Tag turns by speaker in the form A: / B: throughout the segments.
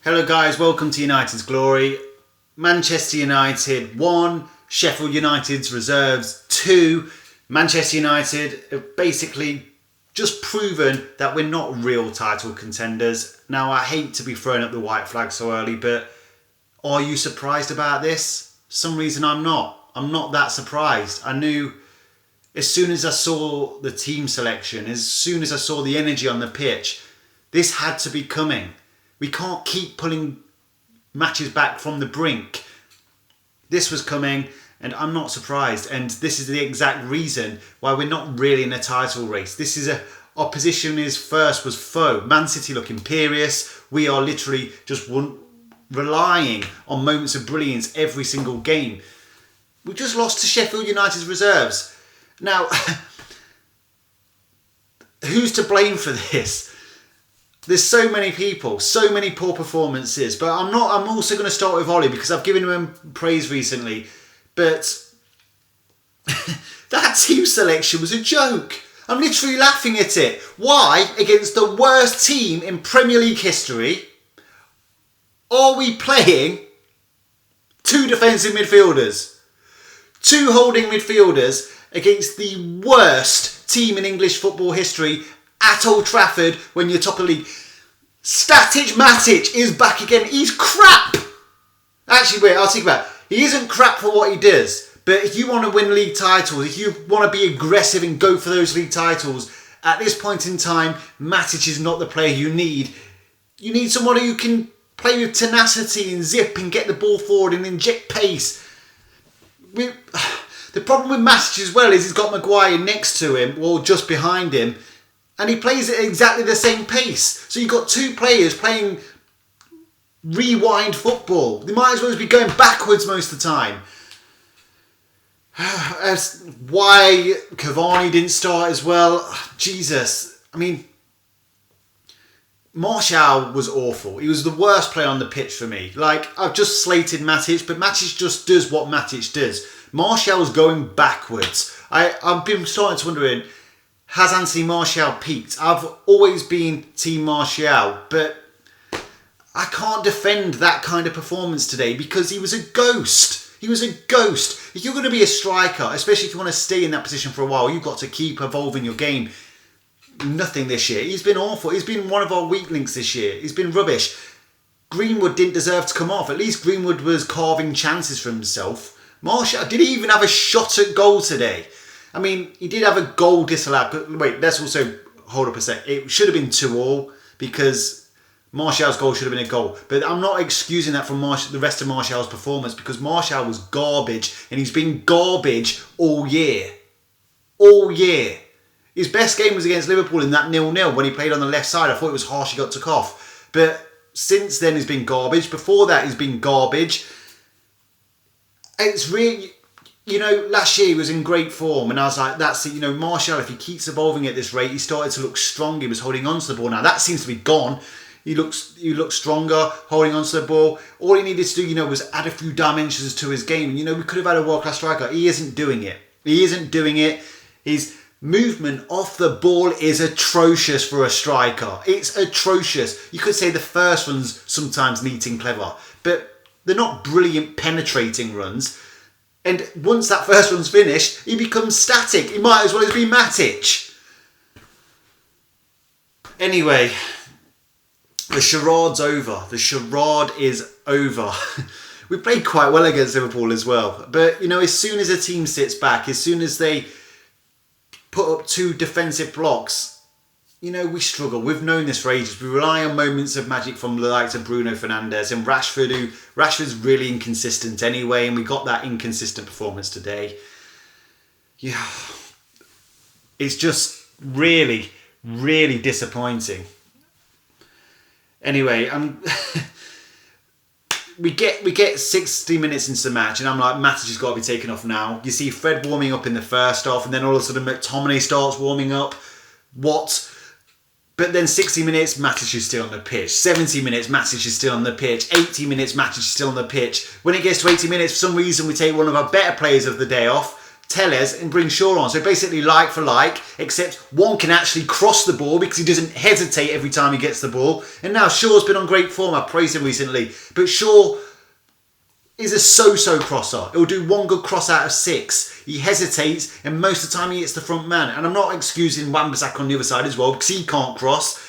A: Hello guys, welcome to United's Glory. Manchester United 1, Sheffield United's reserves 2. Manchester United have basically just proven that we're not real title contenders. Now I hate to be throwing up the white flag so early, but are you surprised about this? For some reason I'm not. I'm not that surprised. I knew as soon as I saw the team selection, as soon as I saw the energy on the pitch, this had to be coming. We can't keep pulling matches back from the brink. This was coming and I'm not surprised. And this is the exact reason why we're not really in a title race. This is our position is first was foe. Man City look imperious. We are literally just relying on moments of brilliance every single game. We just lost to Sheffield United's reserves. Now, who's to blame for this? There's so many people, so many poor performances, but I'm also going to start with Ollie because I've given him praise recently, but that team selection was a joke. I'm literally laughing at it. Why, against the worst team in Premier League history, are we playing 2 defensive midfielders? 2 holding midfielders against the worst team in English football history at Old Trafford when you're top of the league. Static Matic is back again. He's crap. Actually, wait, I'll think about it. He isn't crap for what he does. But if you want to win league titles, if you want to be aggressive and go for those league titles, at this point in time, Matic is not the player you need. You need someone who can play with tenacity and zip and get the ball forward and inject pace. The problem with Matic as well is he's got Maguire next to him or just behind him. And he plays at exactly the same pace. So you've got 2 players playing rewind football. They might as well be going backwards most of the time. Why Cavani didn't start as well? Jesus. I mean, Martial was awful. He was the worst player on the pitch for me. Like, I've just slated Matic, but Matic just does what Matic does. Martial's going backwards. I've been starting to wonder, has Anthony Martial peaked? I've always been Team Martial, but I can't defend that kind of performance today because he was a ghost. He was a ghost. If you're going to be a striker, especially if you want to stay in that position for a while, you've got to keep evolving your game. Nothing this year. He's been awful. He's been one of our weak links this year. He's been rubbish. Greenwood didn't deserve to come off. At least Greenwood was carving chances for himself. Martial, did he even have a shot at goal today? I mean, he did have a goal disallowed, but wait, let's also hold up a sec. It should have been 2-2 because Martial's goal should have been a goal. But I'm not excusing that from the rest of Martial's performance because Martial was garbage and he's been garbage all year. All year. His best game was against Liverpool in that 0-0 when he played on the left side. I thought it was harsh he got took off. But since then he's been garbage. Before that he's been garbage. It's really... You know, last year he was in great form and I was like, that's it. You know, Martial, if he keeps evolving at this rate, he started to look strong. He was holding on to the ball. Now that seems to be gone. He looks stronger, holding on to the ball. All he needed to do, you know, was add a few dimensions to his game. You know, we could have had a world-class striker. He isn't doing it. He isn't doing it. His movement off the ball is atrocious for a striker. It's atrocious. You could say the first one's sometimes neat and clever, but they're not brilliant penetrating runs. And once that first one's finished, he becomes static. He might as well be Matic. Anyway, the charade's over. The charade is over. We played quite well against Liverpool as well. But, you know, as soon as a team sits back, as soon as they put up 2 defensive blocks, you know, we struggle. We've known this for ages. We rely on moments of magic from the likes of Bruno Fernndez and Rashford, Rashford's really inconsistent anyway, and we got that inconsistent performance today. Yeah, it's just really, really disappointing. Anyway, we get 60 minutes into the match, and I'm like, Matic has got to be taken off now. You see Fred warming up in the first half, and then all of a sudden McTominay starts warming up. What? But then 60 minutes, Matic is still on the pitch. 70 minutes, Matic is still on the pitch. 80 minutes, Matic is still on the pitch. When it gets to 80 minutes, for some reason, we take one of our better players of the day off. Telos and bring Shaw on. So basically like for like, except one can actually cross the ball because he doesn't hesitate every time he gets the ball. And now Shaw's been on great form. I've praised him recently. But Shaw is a so-so crosser. He'll do one good cross out of 6. He hesitates, and most of the time he hits the front man. And I'm not excusing Wan-Bissaka on the other side as well, because he can't cross.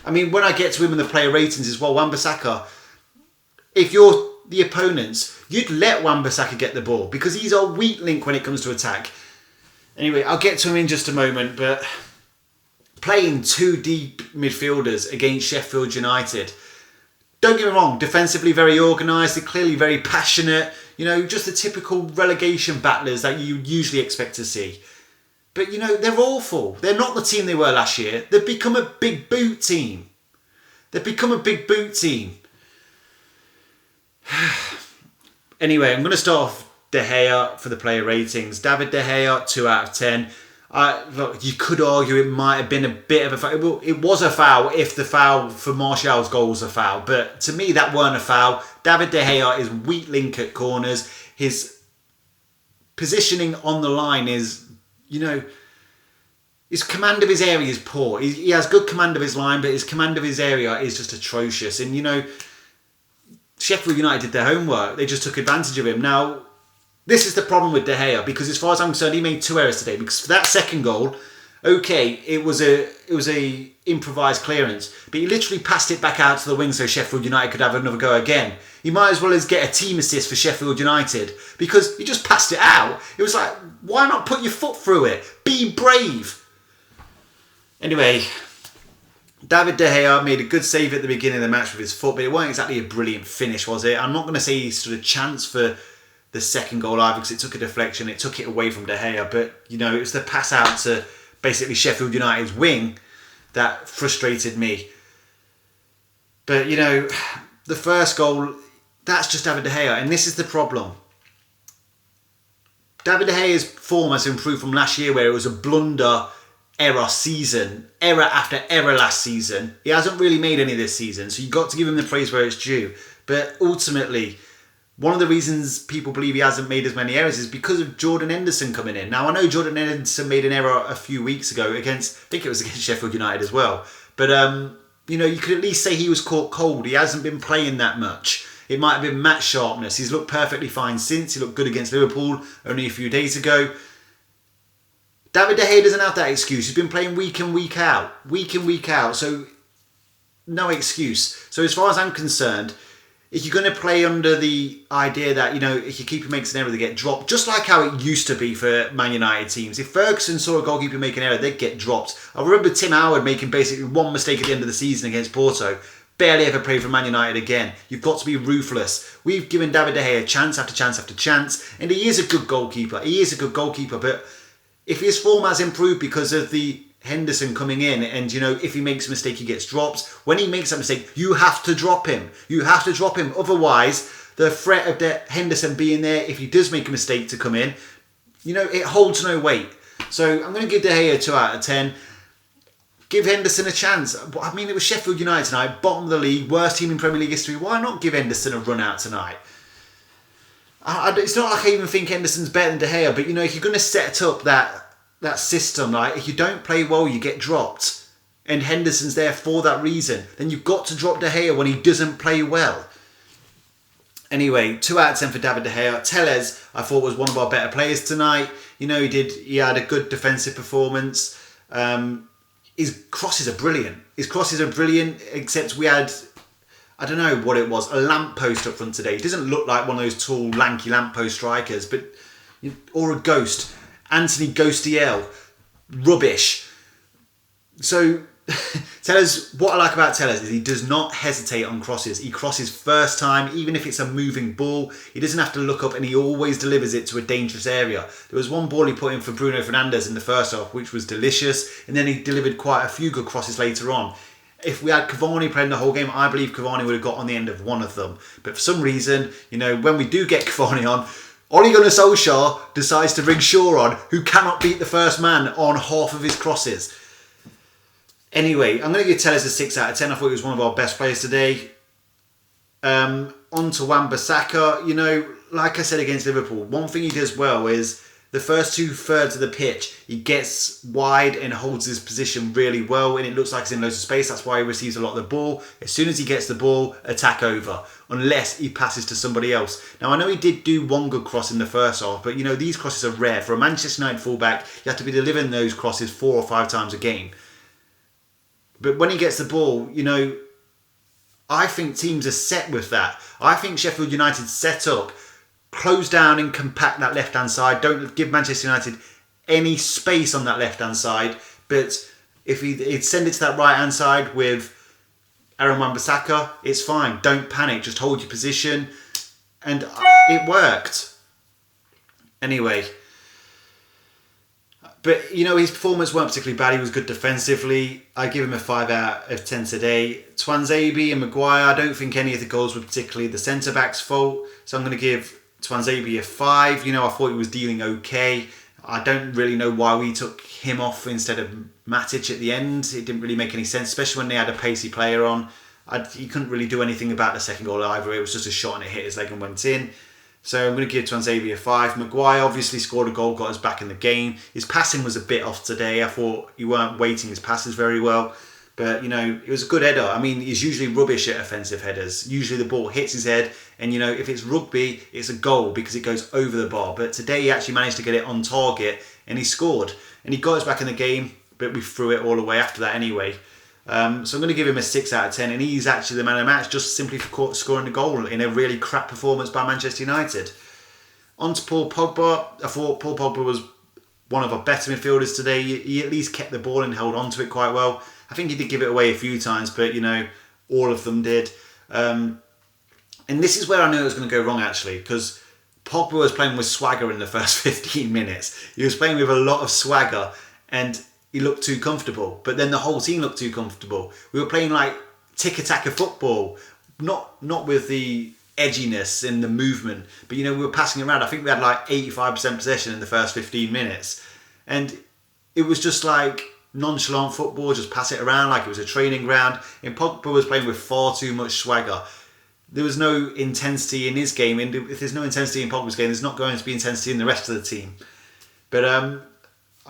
A: I mean, when I get to him in the player ratings as well, Wan-Bissaka, if you're the opponents, you'd let Wan-Bissaka get the ball, because he's our weak link when it comes to attack. Anyway, I'll get to him in just a moment, but playing 2 deep midfielders against Sheffield United, don't get me wrong, defensively very organised, they're clearly very passionate, you know, just the typical relegation battlers that you usually expect to see. But, you know, they're awful. They're not the team they were last year. They've become a big boot team. Anyway, I'm going to start off De Gea for the player ratings. David De Gea, 2 out of 10. Look, you could argue it might have been a bit of a foul. It was a foul if the foul for Martial's goal was a foul. But to me, that weren't a foul. David De Gea is weak link at corners. His positioning on the line is, you know, his command of his area is poor. He has good command of his line, but his command of his area is just atrocious. And, you know, Sheffield United did their homework. They just took advantage of him. Now, this is the problem with De Gea, because as far as I'm concerned, he made 2 errors today. Because for that second goal, okay, it was a improvised clearance, but he literally passed it back out to the wing so Sheffield United could have another go again. He might as well as get a team assist for Sheffield United, because he just passed it out. It was like, why not put your foot through it? Be brave. Anyway, David De Gea made a good save at the beginning of the match with his foot, but it wasn't exactly a brilliant finish, was it? I'm not going to say he stood a chance for the second goal either, because it took a deflection, it took it away from De Gea, but, you know, it was the pass out to basically Sheffield United's wing that frustrated me. But, you know, the first goal, that's just David De Gea, and this is the problem. David De Gea's form has improved from last year, where it was a blunder error after error last season. He hasn't really made any this season, so you've got to give him the praise where it's due. But ultimately, one of the reasons people believe he hasn't made as many errors is because of Jordan Henderson coming in. Now, I know Jordan Henderson made an error a few weeks ago I think it was against Sheffield United as well. But, you know, you could at least say he was caught cold. He hasn't been playing that much. It might have been match sharpness. He's looked perfectly fine since. He looked good against Liverpool only a few days ago. David De Gea doesn't have that excuse. He's been playing week in, week out. So, no excuse. So, as far as I'm concerned, if you're going to play under the idea that, you know, if your keeper makes an error, they get dropped, just like how it used to be for Man United teams. If Ferguson saw a goalkeeper make an error, they'd get dropped. I remember Tim Howard making basically one mistake at the end of the season against Porto. Barely ever played for Man United again. You've got to be ruthless. We've given David De Gea chance after chance after chance, and he is a good goalkeeper. But if his form has improved because of the Henderson coming in, and, you know, if he makes a mistake, he gets dropped. When he makes that mistake, you have to drop him. Otherwise, the threat of Henderson being there, if he does make a mistake to come in, you know, it holds no weight. So I'm going to give De Gea a 2 out of 10. Give Henderson a chance. I mean, it was Sheffield United tonight, bottom of the league, worst team in Premier League history. Why not give Henderson a run out tonight? It's not like I even think Henderson's better than De Gea, but, you know, if you're going to set up that system, like, if you don't play well, you get dropped, and Henderson's there for that reason, then you've got to drop De Gea when he doesn't play well. Anyway, 2 out of 10 for David De Gea. Telos, I thought, was one of our better players tonight. You know, he had a good defensive performance. His crosses are brilliant. Except we had, I don't know what it was, a lamppost up front today. He doesn't look like one of those tall, lanky lamppost strikers, but, or a ghost. Anthony Ghostiel, rubbish. So, Telos, what I like about Telos is he does not hesitate on crosses. He crosses first time, even if it's a moving ball. He doesn't have to look up, and he always delivers it to a dangerous area. There was one ball he put in for Bruno Fernndez in the first half, which was delicious, and then he delivered quite a few good crosses later on. If we had Cavani playing the whole game, I believe Cavani would have got on the end of one of them. But for some reason, you know, when we do get Cavani on, Ole Gunnar Solskjaer decides to bring Shaw on, who cannot beat the first man on half of his crosses. Anyway, I'm going to give Telos a 6 out of 10. I thought he was one of our best players today. On to Wan-Bissaka. You know, like I said against Liverpool, one thing he does well is the first 2/3 of the pitch, he gets wide and holds his position really well, and it looks like he's in loads of space. That's why he receives a lot of the ball. As soon as he gets the ball, attack over, unless he passes to somebody else. Now, I know he did do one good cross in the first half, but these crosses are rare. For a Manchester United fullback, you have to be delivering those crosses 4 or 5 times a game. But when he gets the ball, I think teams are set with that. I think Sheffield United set up, close down and compact that left-hand side. Don't give Manchester United any space on that left-hand side. But if he'd send it to that right-hand side with Aaron Wan-Bissaka, it's fine. Don't panic. Just hold your position. And it worked. Anyway. But, his performance weren't particularly bad. He was good defensively. I give him a 5 out of 10 today. Tuanzebe and Maguire, I don't think any of the goals were particularly the centre-back's fault. So I'm going to give Tuanzebe a 5. I thought he was dealing okay. I don't really know why we took him off instead of Matic at the end. It didn't really make any sense, especially when they had a pacey player on. He couldn't really do anything about the second goal either. It was just a shot and it hit his leg and went in. So I'm going to give Tuanzebe a 5. Maguire obviously scored a goal, got us back in the game. His passing was a bit off today. I thought he weren't weighting his passes very well. But, it was a good header. I mean, he's usually rubbish at offensive headers. Usually the ball hits his head. And, if it's rugby, it's a goal because it goes over the bar. But today he actually managed to get it on target and he scored. And he got us back in the game, but we threw it all away after that anyway. So I'm going to give him a 6 out of 10. And he's actually the man of the match just simply for scoring the goal in a really crap performance by Manchester United. On to Paul Pogba. I thought Paul Pogba was one of our better midfielders today. He at least kept the ball and held on to it quite well. I think he did give it away a few times, but, all of them did. And this is where I knew it was going to go wrong, actually, because Pogba was playing with swagger in the first 15 minutes. He was playing with a lot of swagger, and he looked too comfortable. But then the whole team looked too comfortable. We were playing like tick-attacker football, not with the edginess and the movement, but, we were passing around. I think we had like 85% possession in the first 15 minutes. And it was just like nonchalant football, just pass it around like it was a training ground. And Pogba was playing with far too much swagger. There was no intensity in his game, and if there's no intensity in Pogba's game, there's not going to be intensity in the rest of the team. But I'm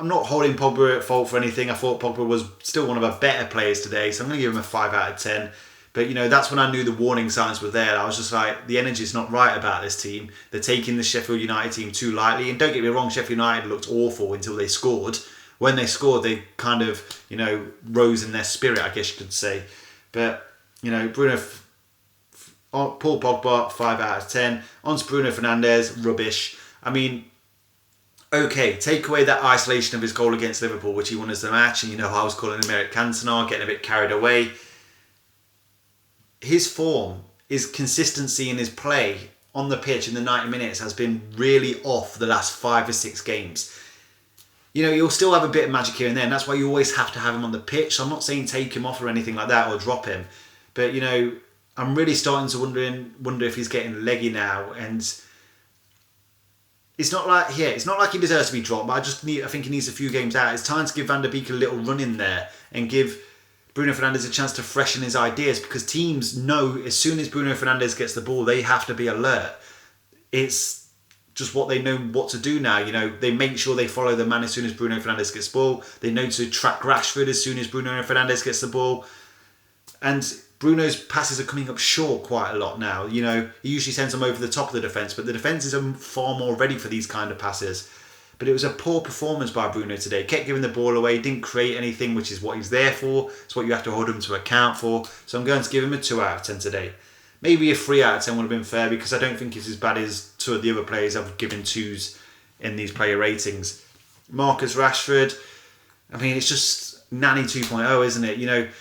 A: not holding Pogba at fault for anything. I thought Pogba was still one of our better players today, so I'm going to give him a 5 out of 10. But, that's when I knew the warning signs were there. I was just like, the energy's not right about this team. They're taking the Sheffield United team too lightly. And don't get me wrong, Sheffield United looked awful until they scored. When they scored, they kind of, rose in their spirit, I guess you could say. But, Paul Pogba, 5 out of 10. On to Bruno Fernndez, rubbish. I mean, okay, take away that isolation of his goal against Liverpool, which he won us the match, and I was calling him Eric Cantona, getting a bit carried away. His form, his consistency in his play on the pitch in the 90 minutes has been really off the last 5 or 6 games. You'll still have a bit of magic here and there, and that's why you always have to have him on the pitch. So I'm not saying take him off or anything like that or drop him. But, I'm really starting to wonder if he's getting leggy now. And it's not like he deserves to be dropped, but I think he needs a few games out. It's time to give Van der Beek a little run in there and give Bruno Fernndez a chance to freshen his ideas, because teams know as soon as Bruno Fernndez gets the ball, they have to be alert. It's just what they know what to do now. They make sure they follow the man as soon as Bruno Fernndez gets the ball. They know to track Rashford as soon as Bruno Fernndez gets the ball. And Bruno's passes are coming up short quite a lot now. He usually sends them over the top of the defence, but the defences are far more ready for these kind of passes. But it was a poor performance by Bruno today. Kept giving the ball away, didn't create anything, which is what he's there for. It's what you have to hold him to account for. So I'm going to give him a 2 out of 10 today. Maybe a 3 out of 10 would have been fair, because I don't think it's as bad as 2 of the other players I've given 2s in these player ratings. Marcus Rashford, I mean, it's just Nanny 2.0, isn't it?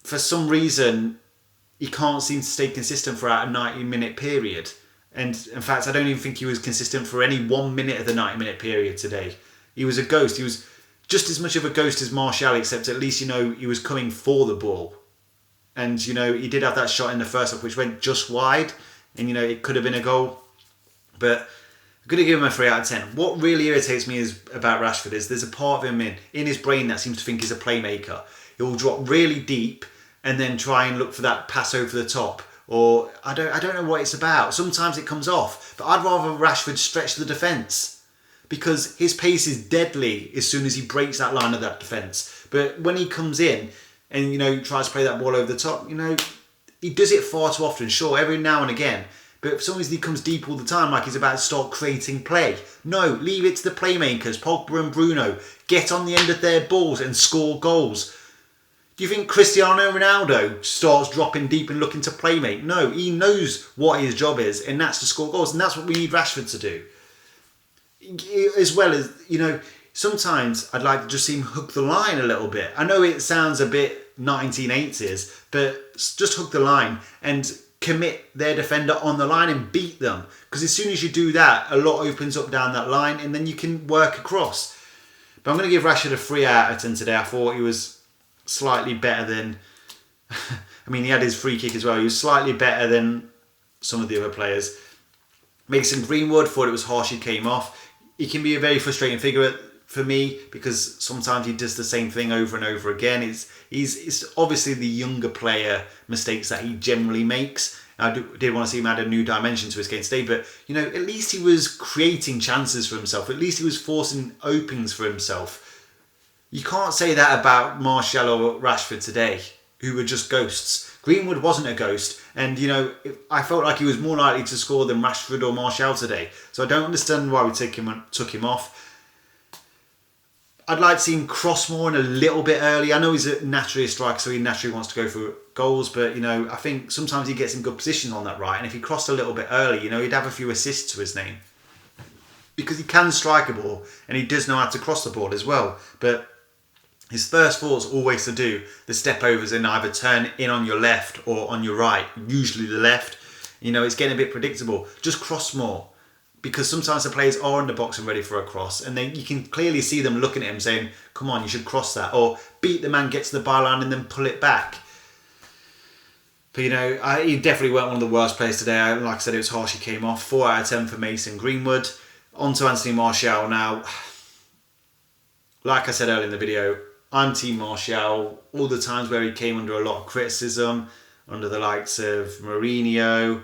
A: For some reason, he can't seem to stay consistent throughout a 90-minute period. And in fact, I don't even think he was consistent for any 1 minute of the 90-minute period today. He was a ghost. He was just as much of a ghost as Martial, except at least, he was coming for the ball. And, he did have that shot in the first half, which went just wide. And, it could have been a goal. But I'm going to give him a 3 out of 10. What really irritates me about Rashford is there's a part of him in his brain that seems to think he's a playmaker. He will drop really deep and then try and look for that pass over the top. Or I don't know what it's about. Sometimes it comes off. But I'd rather Rashford stretch the defence. because his pace is deadly as soon as he breaks that line of that defence. But when he comes in and, tries to play that ball over the top, he does it far too often. Sure, every now and again. But for some reason he comes deep all the time, like he's about to start creating play. No, leave it to the playmakers, Pogba and Bruno. Get on the end of their balls and score goals. Do you think Cristiano Ronaldo starts dropping deep and looking to playmate? No, he knows what his job is, and that's to score goals. And that's what we need Rashford to do. As well as, sometimes I'd like to just see him hook the line a little bit. I know it sounds a bit 1980s, but just hook the line and commit their defender on the line and beat them. Because as soon as you do that, a lot opens up down that line and then you can work across. But I'm going to give Rashford a 3 out of 10 today. I thought he was slightly better than... he had his free kick as well. He was slightly better than some of the other players. Mason Greenwood, thought it was harsh he came off. He can be a very frustrating figure for me because sometimes he does the same thing over and over again. It's obviously the younger player mistakes that he generally makes. I did want to see him add a new dimension to his game today, but at least he was creating chances for himself. At least he was forcing openings for himself. You can't say that about Martial or Rashford today, who were just ghosts. Greenwood wasn't a ghost, and I felt like he was more likely to score than Rashford or Martial today. So I don't understand why we took him off. I'd like to see him cross more and a little bit early. I know he's naturally a striker, so he naturally wants to go for goals, but I think sometimes he gets in good positions on that right, and if he crossed a little bit early, he'd have a few assists to his name. Because he can strike a ball, and he does know how to cross the ball as well. But his first thought's always to do the step overs and either turn in on your left or on your right, usually the left. It's getting a bit predictable. Just cross more. Because sometimes the players are in the box and ready for a cross, and then you can clearly see them looking at him saying, come on, you should cross that, or beat the man, get to the byline and then pull it back. But he definitely weren't one of the worst players today. Like I said, it was harsh he came off. 4 out of 10 for Mason Greenwood. On to Anthony Martial now. Like I said earlier in the video, I'm Team Martial. All the times where he came under a lot of criticism, under the likes of Mourinho,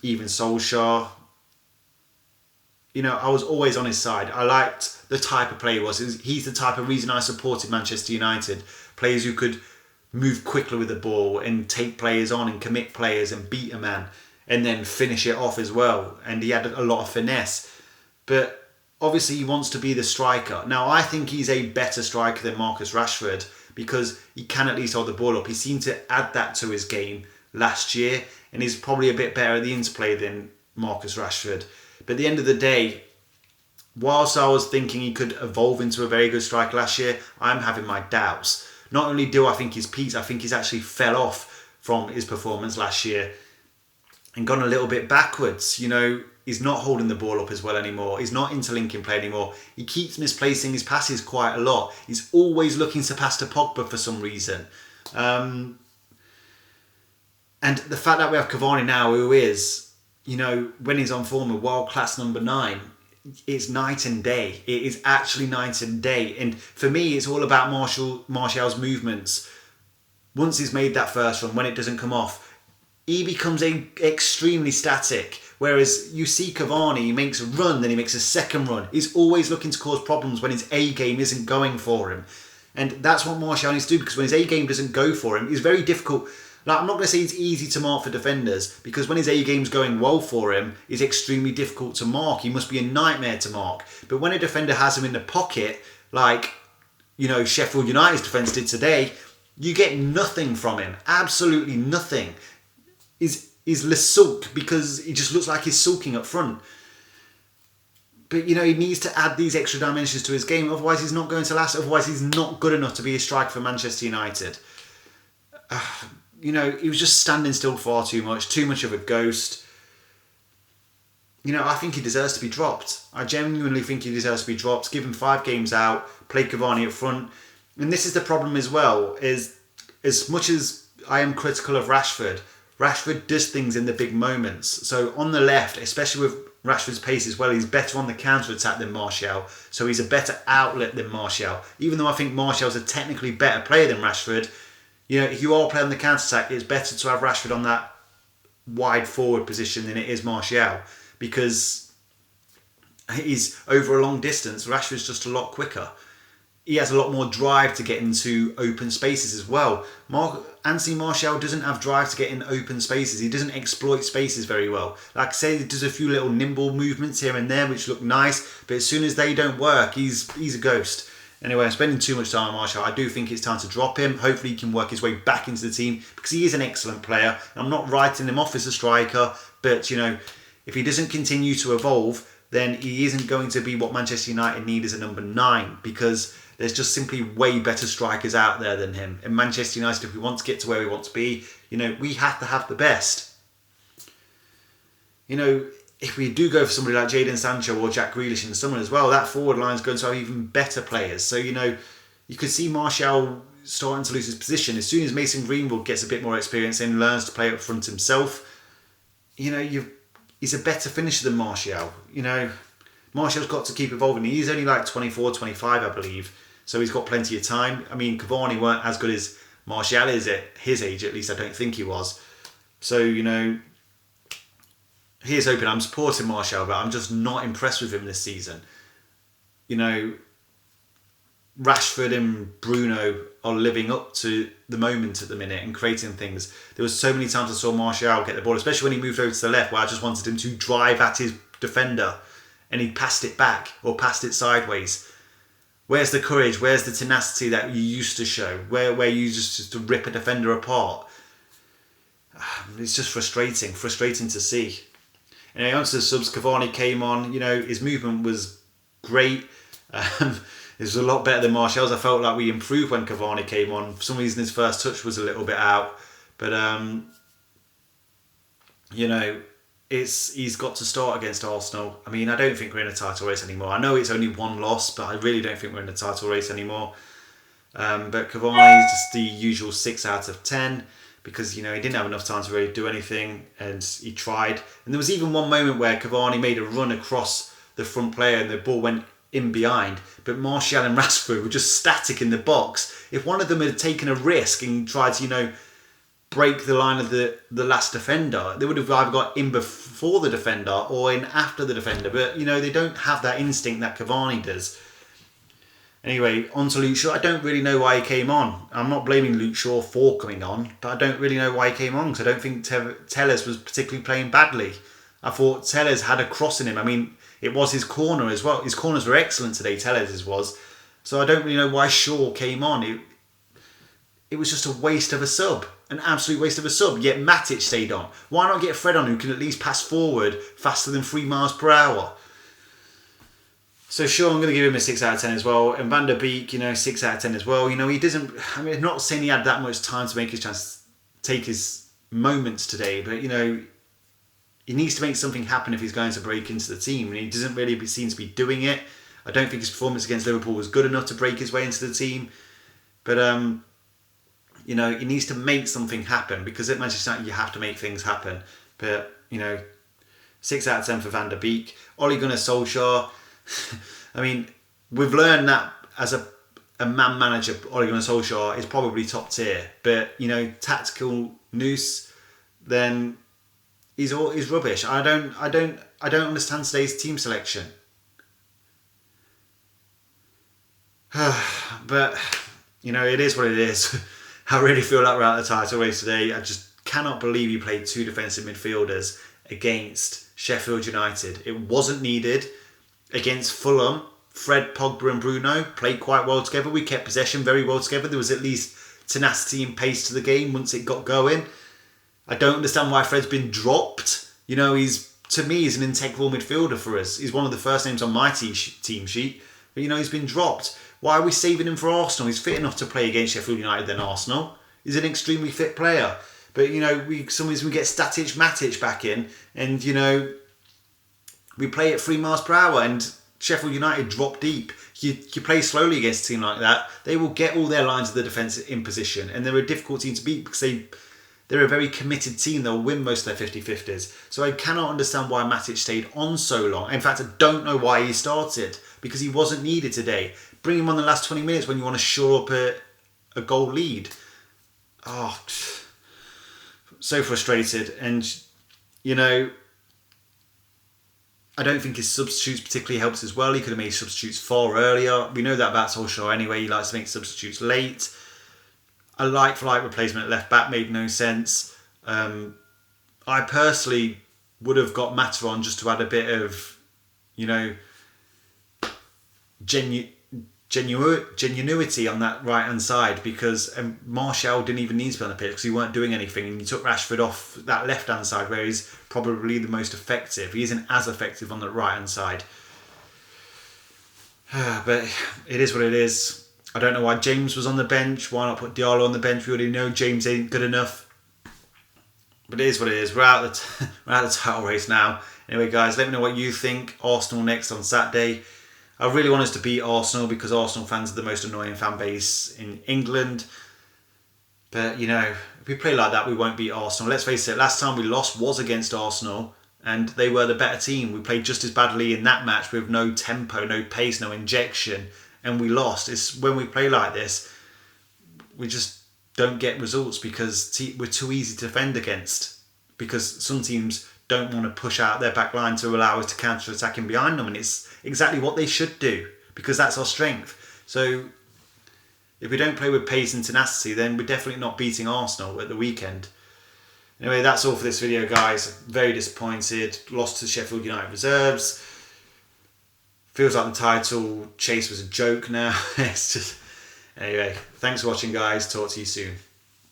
A: even Solskjaer, I was always on his side. I liked the type of player he was. He's the type of reason I supported Manchester United. Players who could move quickly with the ball and take players on and commit players and beat a man and then finish it off as well. And he had a lot of finesse. But obviously he wants to be the striker. Now I think he's a better striker than Marcus Rashford because he can at least hold the ball up. He seemed to add that to his game last year, and he's probably a bit better at the interplay than Marcus Rashford. But at the end of the day, whilst I was thinking he could evolve into a very good striker last year, I'm having my doubts. Not only do I think he's peaked, I think he's actually fell off from his performance last year and gone a little bit backwards. He's not holding the ball up as well anymore. He's not interlinking play anymore. He keeps misplacing his passes quite a lot. He's always looking to pass to Pogba for some reason. And the fact that we have Cavani now, who is... when he's on form, a world-class number 9, it's night and day. It is actually night and day. And for me, it's all about Martial's movements. Once he's made that first run, when it doesn't come off, he becomes extremely static. Whereas you see Cavani, he makes a run, then he makes a second run. He's always looking to cause problems when his A game isn't going for him. And that's what Martial needs to do, because when his A game doesn't go for him, it's very difficult. I'm not going to say it's easy to mark for defenders, because when his A game's going well for him, it's extremely difficult to mark. He must be a nightmare to mark. But when a defender has him in the pocket, like Sheffield United's defence did today, you get nothing from him. Absolutely nothing. He's le sulk, because he just looks like he's sulking up front. But he needs to add these extra dimensions to his game, otherwise he's not going to last. Otherwise he's not good enough to be a striker for Manchester United. He was just standing still far too much of a ghost. I think he deserves to be dropped. I genuinely think he deserves to be dropped. Give him 5 games out, play Cavani up front. And this is the problem as well, is as much as I am critical of Rashford does things in the big moments. So on the left, especially with Rashford's pace as well, he's better on the counter-attack than Martial. So he's a better outlet than Martial. Even though I think Martial's a technically better player than Rashford, if you are playing on the counter-attack, it's better to have Rashford on that wide forward position than it is Martial. Because is over a long distance. Rashford's just a lot quicker. He has a lot more drive to get into open spaces as well. Anthony Martial doesn't have drive to get in open spaces. He doesn't exploit spaces very well. Like I say, he does a few little nimble movements here and there which look nice, but as soon as they don't work, he's a ghost. Anyway, I'm spending too much time on Martial. I do think it's time to drop him. Hopefully he can work his way back into the team because he is an excellent player. I'm not writing him off as a striker, but if he doesn't continue to evolve, then he isn't going to be what Manchester United need as a number 9, because there's just simply way better strikers out there than him. In Manchester United, if we want to get to where we want to be, we have to have the best. If we do go for somebody like Jadon Sancho or Jack Grealish in the summer as well, that forward line's going to have even better players. So, you could see Martial starting to lose his position. As soon as Mason Greenwood gets a bit more experience and learns to play up front himself, he's a better finisher than Martial. Martial's got to keep evolving. He's only like 24, 25, I believe. So he's got plenty of time. I mean, Cavani weren't as good as Martial is at his age, at least I don't think he was. So, here's hoping. I'm supporting Martial, but I'm just not impressed with him this season. Rashford and Bruno are living up to the moment at the minute and creating things. There was so many times I saw Martial get the ball, especially when he moved over to the left, where I just wanted him to drive at his defender and he passed it back or passed it sideways. Where's the courage? Where's the tenacity that you used to show? Where you just to rip a defender apart? It's just frustrating to see. And onto the subs, Cavani came on. His movement was great. It was a lot better than Martial's. I felt like we improved when Cavani came on. For some reason, his first touch was a little bit out, but he's got to start against Arsenal. I mean, I don't think we're in a title race anymore. I know it's only one loss, but I really don't think we're in a title race anymore. But Cavani is just the usual 6 out of 10 because, he didn't have enough time to really do anything and he tried. And there was even one moment where Cavani made a run across the front player and the ball went in behind, but Martial and Rashford were just static in the box. If one of them had taken a risk and tried to, break the line of the last defender, they would have either got in before the defender or in after the defender. But, they don't have that instinct that Cavani does. Anyway, on to Luke Shaw. I don't really know why he came on. I'm not blaming Luke Shaw for coming on, but I don't really know why he came on because I don't think Telos was particularly playing badly. I thought Telos had a cross in him. I mean, it was his corner as well. His corners were excellent today, Telos' was. So I don't really know why Shaw came on. It was just a waste of a sub. An absolute waste of a sub. Yet Matic stayed on. Why not get Fred on who can at least pass forward faster than 3 miles per hour? So sure, I'm going to give him a 6 out of 10 as well. And Van der Beek, 6 out of 10 as well. He doesn't... I mean, I'm not saying he had that much time to make his chance, take his moments today. But, he needs to make something happen if he's going to break into the team. And he doesn't really seem to be doing it. I don't think his performance against Liverpool was good enough to break his way into the team. But, he needs to make something happen because at Manchester United you have to make things happen. But, 6 out of 10 for Van der Beek. Ole Gunnar Solskjaer. I mean, we've learned that as a man manager, Ole Gunnar Solskjaer is probably top tier. But, tactical nous, then he's rubbish. I don't understand today's team selection. But, it is what it is. I really feel like we're out of the title race today. I just cannot believe you played 2 defensive midfielders against Sheffield United. It wasn't needed. Against Fulham, Fred, Pogba and Bruno played quite well together. We kept possession very well together. There was at least tenacity and pace to the game once it got going. I don't understand why Fred's been dropped. To me, he's an integral midfielder for us. He's one of the first names on my team sheet. But, he's been dropped. Why are we saving him for Arsenal? He's fit enough to play against Sheffield United than Arsenal. He's an extremely fit player. But, sometimes we get Static Matic back in and, we play at 3 miles per hour and Sheffield United drop deep. You play slowly against a team like that, they will get all their lines of the defence in position and they're a difficult team to beat because they're a very committed team. They'll win most of their 50-50s. So I cannot understand why Matic stayed on so long. In fact, I don't know why he started because he wasn't needed today. Bring him on the last 20 minutes when you want to shore up a goal lead. Oh, so frustrated. And, I don't think his substitutes particularly helped as well. He could have made substitutes far earlier. We know that about Solskjaer anyway. He likes to make substitutes late. A like-for-like replacement at left-back made no sense. I personally would have got Matter on just to add a bit of, you know, genuinity on that right-hand side, because Martial didn't even need to be on the pitch because he weren't doing anything, and you took Rashford off that left-hand side where he's probably the most effective. He isn't as effective on the right-hand side. But it is what it is. I don't know why James was on the bench. Why not put Diallo on the bench? We already know James ain't good enough. But it is what it is. We're out of the title race now. Anyway, guys, let me know what you think. Arsenal next on Saturday. I really want us to beat Arsenal because Arsenal fans are the most annoying fan base in England. But, you know, if we play like that, we won't beat Arsenal. Let's face it, last time we lost was against Arsenal, and they were the better team. We played just as badly in that match with no tempo, no pace, no injection, and we lost. It's when we play like this, we just don't get results because we're too easy to defend against, because some teams don't want to push out their back line to allow us to counter-attack in behind them, and it's exactly what they should do because that's our strength. So if we don't play with pace and tenacity, then we're definitely not beating Arsenal at the weekend. Anyway, that's all for this video, guys. Very disappointed. Lost to Sheffield United reserves. Feels like the title chase was a joke now. It's just... Anyway, thanks for watching, guys. Talk to you soon.